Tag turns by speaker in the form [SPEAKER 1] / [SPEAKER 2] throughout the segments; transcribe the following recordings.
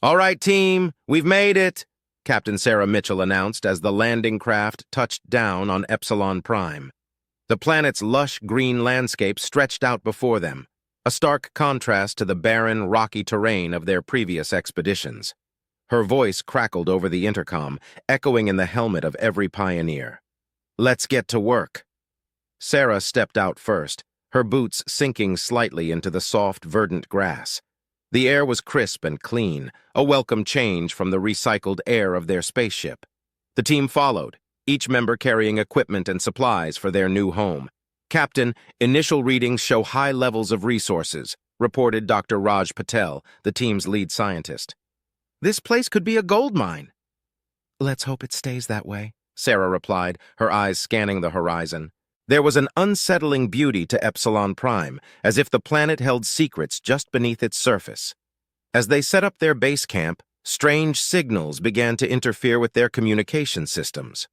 [SPEAKER 1] "All right, team, we've made it," Captain Sarah Mitchell announced as the landing craft touched down on Epsilon Prime. The planet's lush green landscape stretched out before them, a stark contrast to the barren, rocky terrain of their previous expeditions. Her voice crackled over the intercom, echoing in the helmet of every pioneer. "Let's get to work." Sarah stepped out first, her boots sinking slightly into the soft, verdant grass. The air was crisp and clean, a welcome change from the recycled air of their spaceship. The team followed, each member carrying equipment and supplies for their new home. "Captain, initial readings show high levels of resources," reported Dr. Raj Patel, the team's lead scientist. "This place could be a gold mine." "Let's hope it stays that way," Sarah replied, her eyes scanning the horizon. There was an unsettling beauty to Epsilon Prime, as if the planet held secrets just beneath its surface. As they set up their base camp, strange signals began to interfere with their communication systems.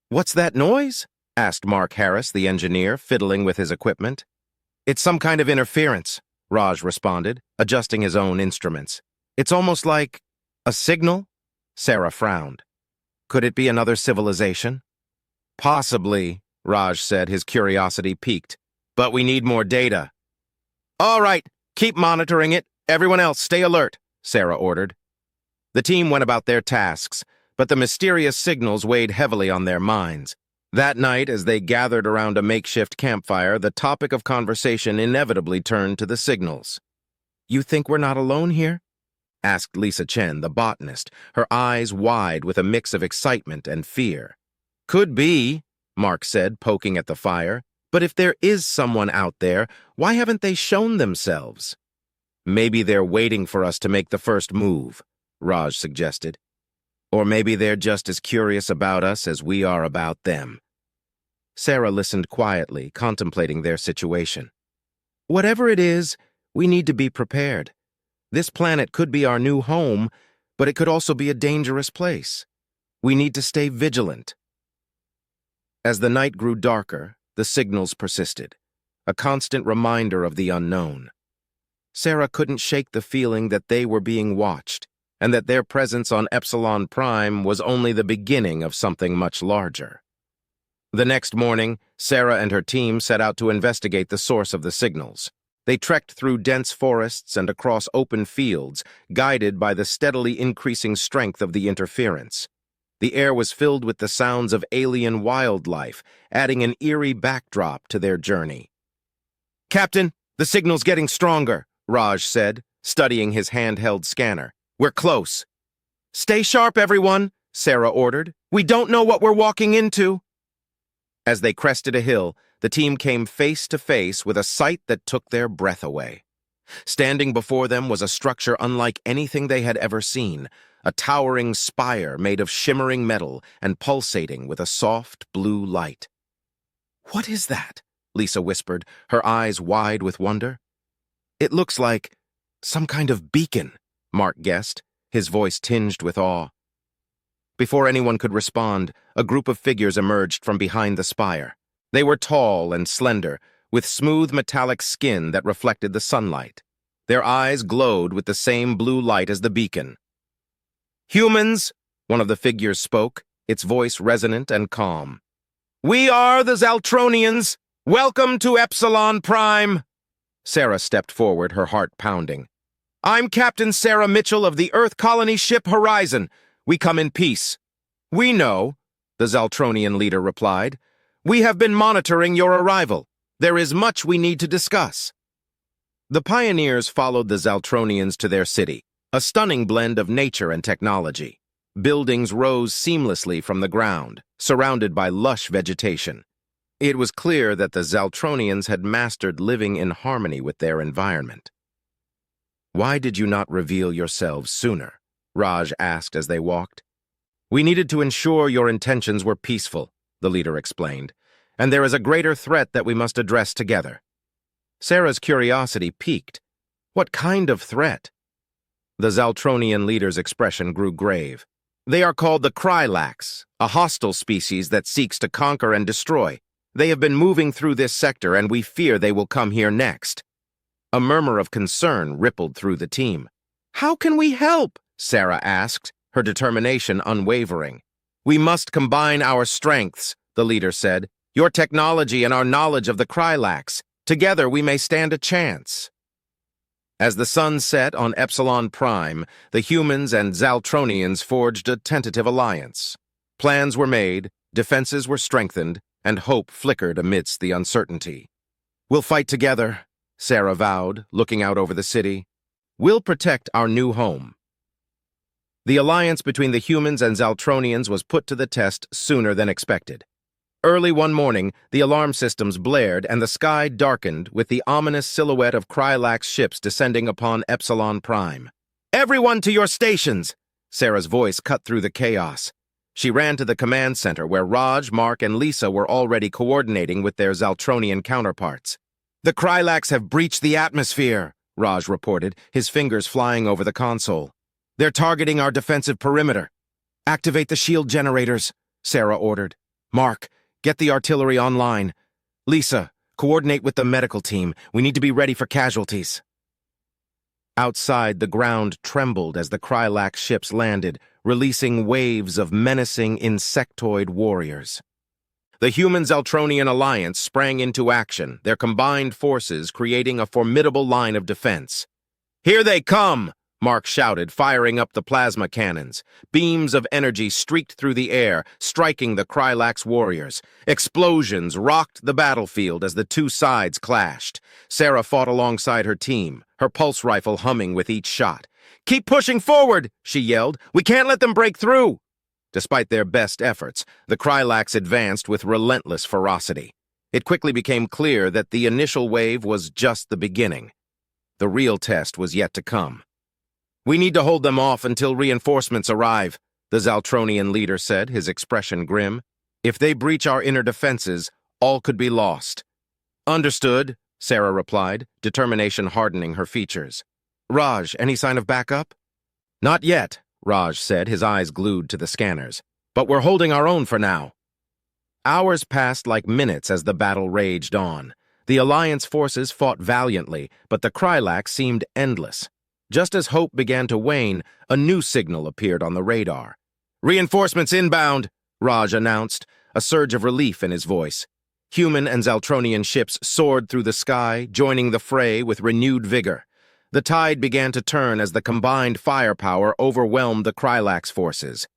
[SPEAKER 1] "What's that noise?" asked Mark Harris, the engineer, fiddling with his equipment. "It's some kind of interference," Raj responded, adjusting his own instruments. "It's almost like a signal?" Sarah frowned. "Could it be another civilization?" "Possibly," Raj said, his curiosity piqued. "But we need more data." "All right, keep monitoring it. Everyone else, stay alert," Sarah ordered. The team went about their tasks, but the mysterious signals weighed heavily on their minds. That night, as they gathered around a makeshift campfire, the topic of conversation inevitably turned to the signals. "You think we're not alone here?" asked Lisa Chen, the botanist, her eyes wide with a mix of excitement and fear. "Could be," Mark said, poking at the fire. "But if there is someone out there, why haven't they shown themselves?" "Maybe they're waiting for us to make the first move," Raj suggested. "Or maybe they're just as curious about us as we are about them." Sarah listened quietly, contemplating their situation. "Whatever it is, we need to be prepared. This planet could be our new home, but it could also be a dangerous place. We need to stay vigilant." As the night grew darker, the signals persisted, a constant reminder of the unknown. Sarah couldn't shake the feeling that they were being watched, and that their presence on Epsilon Prime was only the beginning of something much larger. The next morning, Sarah and her team set out to investigate the source of the signals. They trekked through dense forests and across open fields, guided by the steadily increasing strength of the interference. The air was filled with the sounds of alien wildlife, adding an eerie backdrop to their journey. "Captain, the signal's getting stronger," Raj said, studying his handheld scanner. "We're close." "Stay sharp, everyone," Sarah ordered. "We don't know what we're walking into." As they crested a hill, the team came face to face with a sight that took their breath away. Standing before them was a structure unlike anything they had ever seen, a towering spire made of shimmering metal and pulsating with a soft blue light. "What is that?" Lisa whispered, her eyes wide with wonder. "It looks like some kind of beacon," Mark guessed, his voice tinged with awe. Before anyone could respond, a group of figures emerged from behind the spire. They were tall and slender, with smooth metallic skin that reflected the sunlight. Their eyes glowed with the same blue light as the beacon. "Humans," one of the figures spoke, its voice resonant and calm. "We are the Xaltronians. Welcome to Epsilon Prime." Sarah stepped forward, her heart pounding. "I'm Captain Sarah Mitchell of the Earth colony ship Horizon. We come in peace." "We know," the Xaltronian leader replied. "We have been monitoring your arrival. There is much we need to discuss." The pioneers followed the Xaltronians to their city, a stunning blend of nature and technology. Buildings rose seamlessly from the ground, surrounded by lush vegetation. It was clear that the Xaltronians had mastered living in harmony with their environment. "Why did you not reveal yourselves sooner?" Raj asked as they walked. "We needed to ensure your intentions were peaceful," the leader explained, "and there is a greater threat that we must address together." Sarah's curiosity piqued. What kind of threat? The Xaltronian leader's expression grew grave. "They are called the Krylax, a hostile species that seeks to conquer and destroy. They have been moving through this sector, and we fear they will come here next." A murmur of concern rippled through the team. "How can we help?" Sarah asked, her determination unwavering. "We must combine our strengths," the leader said. "Your technology and our knowledge of the Krylax. Together we may stand a chance." As the sun set on Epsilon Prime, the humans and Xaltronians forged a tentative alliance. Plans were made, defenses were strengthened, and hope flickered amidst the uncertainty. "We'll fight together," Sarah vowed, looking out over the city. "We'll protect our new home." The alliance between the humans and Xaltronians was put to the test sooner than expected. Early one morning, the alarm systems blared and the sky darkened with the ominous silhouette of Krylax ships descending upon Epsilon Prime. "Everyone to your stations!" Sarah's voice cut through the chaos. She ran to the command center where Raj, Mark, and Lisa were already coordinating with their Xaltronian counterparts. "The Krylax have breached the atmosphere," Raj reported, his fingers flying over the console. "They're targeting our defensive perimeter." "Activate the shield generators," Sarah ordered. "Mark, get the artillery online. Lisa, coordinate with the medical team. We need to be ready for casualties." Outside, the ground trembled as the Krylax ships landed, releasing waves of menacing insectoid warriors. The human-Xaltronian alliance sprang into action, their combined forces creating a formidable line of defense. "Here they come!" Mark shouted, firing up the plasma cannons. Beams of energy streaked through the air, striking the Krylax warriors. Explosions rocked the battlefield as the two sides clashed. Sarah fought alongside her team, her pulse rifle humming with each shot. "Keep pushing forward!" she yelled. "We can't let them break through!" Despite their best efforts, the Krylax advanced with relentless ferocity. It quickly became clear that the initial wave was just the beginning. The real test was yet to come. "We need to hold them off until reinforcements arrive," the Xaltronian leader said, his expression grim. "If they breach our inner defenses, all could be lost." "Understood," Sarah replied, determination hardening her features. "Raj, any sign of backup?" "Not yet," Raj said, his eyes glued to the scanners. "But we're holding our own for now." Hours passed like minutes as the battle raged on. The Alliance forces fought valiantly, but the Krylax seemed endless. Just as hope began to wane, a new signal appeared on the radar. "Reinforcements inbound," Raj announced, a surge of relief in his voice. Human and Xaltronian ships soared through the sky, joining the fray with renewed vigor. The tide began to turn as the combined firepower overwhelmed the Krylax forces.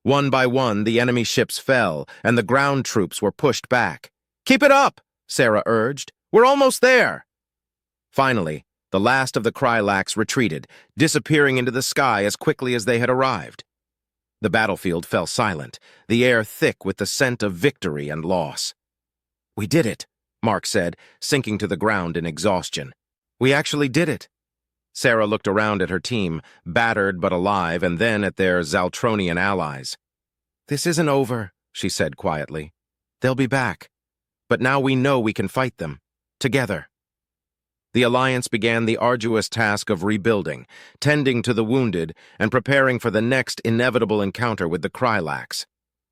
[SPEAKER 1] One by one, the enemy ships fell, and the ground troops were pushed back. "Keep it up," Sarah urged. "We're almost there." Finally, the last of the Krylax retreated, disappearing into the sky as quickly as they had arrived. The battlefield fell silent, the air thick with the scent of victory and loss. "We did it," Mark said, sinking to the ground in exhaustion. "We actually did it." Sarah looked around at her team, battered but alive, and then at their Xaltronian allies. "This isn't over," she said quietly. "They'll be back. But now we know we can fight them. Together." The Alliance began the arduous task of rebuilding, tending to the wounded, and preparing for the next inevitable encounter with the Krylax.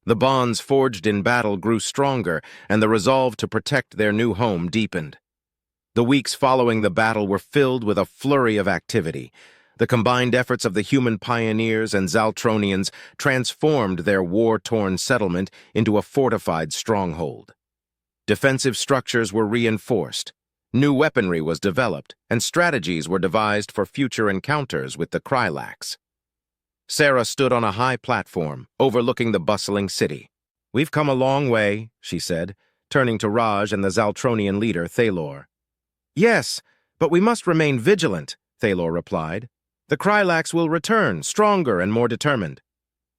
[SPEAKER 1] The bonds forged in battle grew stronger, and the resolve to protect their new home deepened. The weeks following the battle were filled with a flurry of activity. The combined efforts of the human pioneers and Xaltronians transformed their war-torn settlement into a fortified stronghold. Defensive structures were reinforced. New weaponry was developed, and strategies were devised for future encounters with the Krylax. Sarah stood on a high platform, overlooking the bustling city. "We've come a long way," she said, turning to Raj and the Xaltronian leader, Thalor. "Yes, but we must remain vigilant," Thalor replied. "The Krylax will return, stronger and more determined."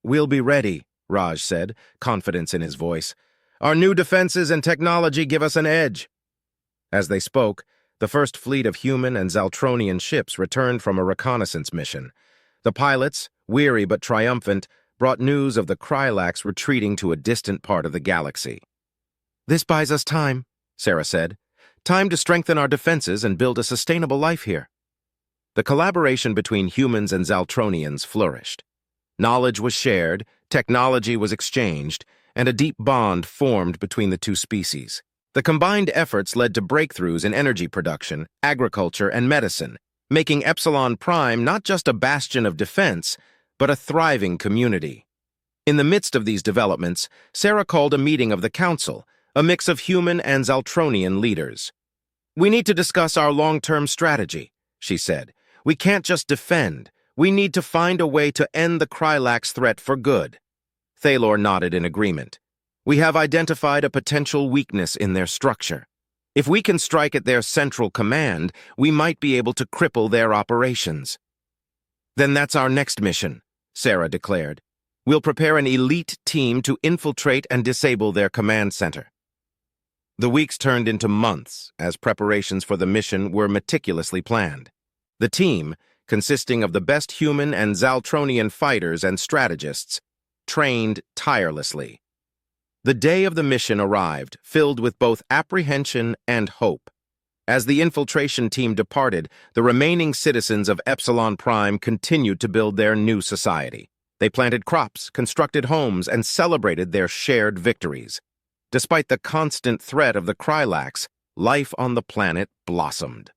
[SPEAKER 1] "We'll be ready," Raj said, confidence in his voice. "Our new defenses and technology give us an edge." As they spoke, the first fleet of human and Xaltronian ships returned from a reconnaissance mission. The pilots, weary but triumphant, brought news of the Krylax retreating to a distant part of the galaxy. "This buys us time," Sarah said. "Time to strengthen our defenses and build a sustainable life here." The collaboration between humans and Xaltronians flourished. Knowledge was shared, technology was exchanged, and a deep bond formed between the two species. The combined efforts led to breakthroughs in energy production, agriculture, and medicine, making Epsilon Prime not just a bastion of defense, but a thriving community. In the midst of these developments, Sarah called a meeting of the council, a mix of human and Xaltronian leaders. "We need to discuss our long-term strategy," she said. "We can't just defend. We need to find a way to end the Krylax threat for good." Thalor nodded in agreement. "We have identified a potential weakness in their structure. If we can strike at their central command, we might be able to cripple their operations." "Then that's our next mission," Sarah declared. "We'll prepare an elite team to infiltrate and disable their command center." The weeks turned into months as preparations for the mission were meticulously planned. The team, consisting of the best human and Xaltronian fighters and strategists, trained tirelessly. The day of the mission arrived, filled with both apprehension and hope. As the infiltration team departed, the remaining citizens of Epsilon Prime continued to build their new society. They planted crops, constructed homes, and celebrated their shared victories. Despite the constant threat of the Krylax, life on the planet blossomed.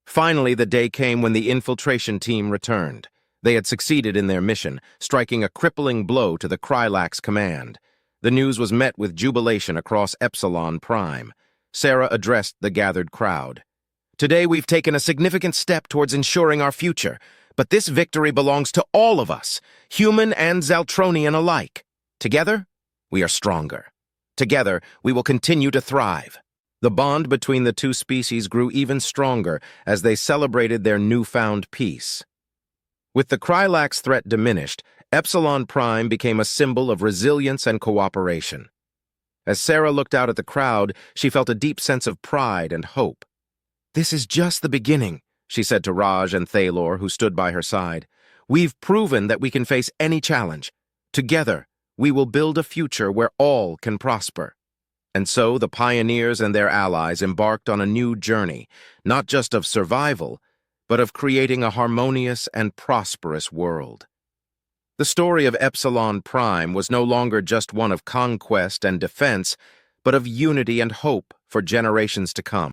[SPEAKER 1] Finally, the day came when the infiltration team returned. They had succeeded in their mission, striking a crippling blow to the Krylax command. The news was met with jubilation across Epsilon Prime. Sarah addressed the gathered crowd. "Today we've taken a significant step towards ensuring our future, but this victory belongs to all of us, human and Xaltronian alike. Together, we are stronger. Together, we will continue to thrive." The bond between the two species grew even stronger as they celebrated their newfound peace. With the Krylax threat diminished, Epsilon Prime became a symbol of resilience and cooperation. As Sarah looked out at the crowd, she felt a deep sense of pride and hope. "This is just the beginning," she said to Raj and Thalor, who stood by her side. "We've proven that we can face any challenge. Together, we will build a future where all can prosper." And so the pioneers and their allies embarked on a new journey, not just of survival, but of creating a harmonious and prosperous world. The story of Epsilon Prime was no longer just one of conquest and defense, but of unity and hope for generations to come.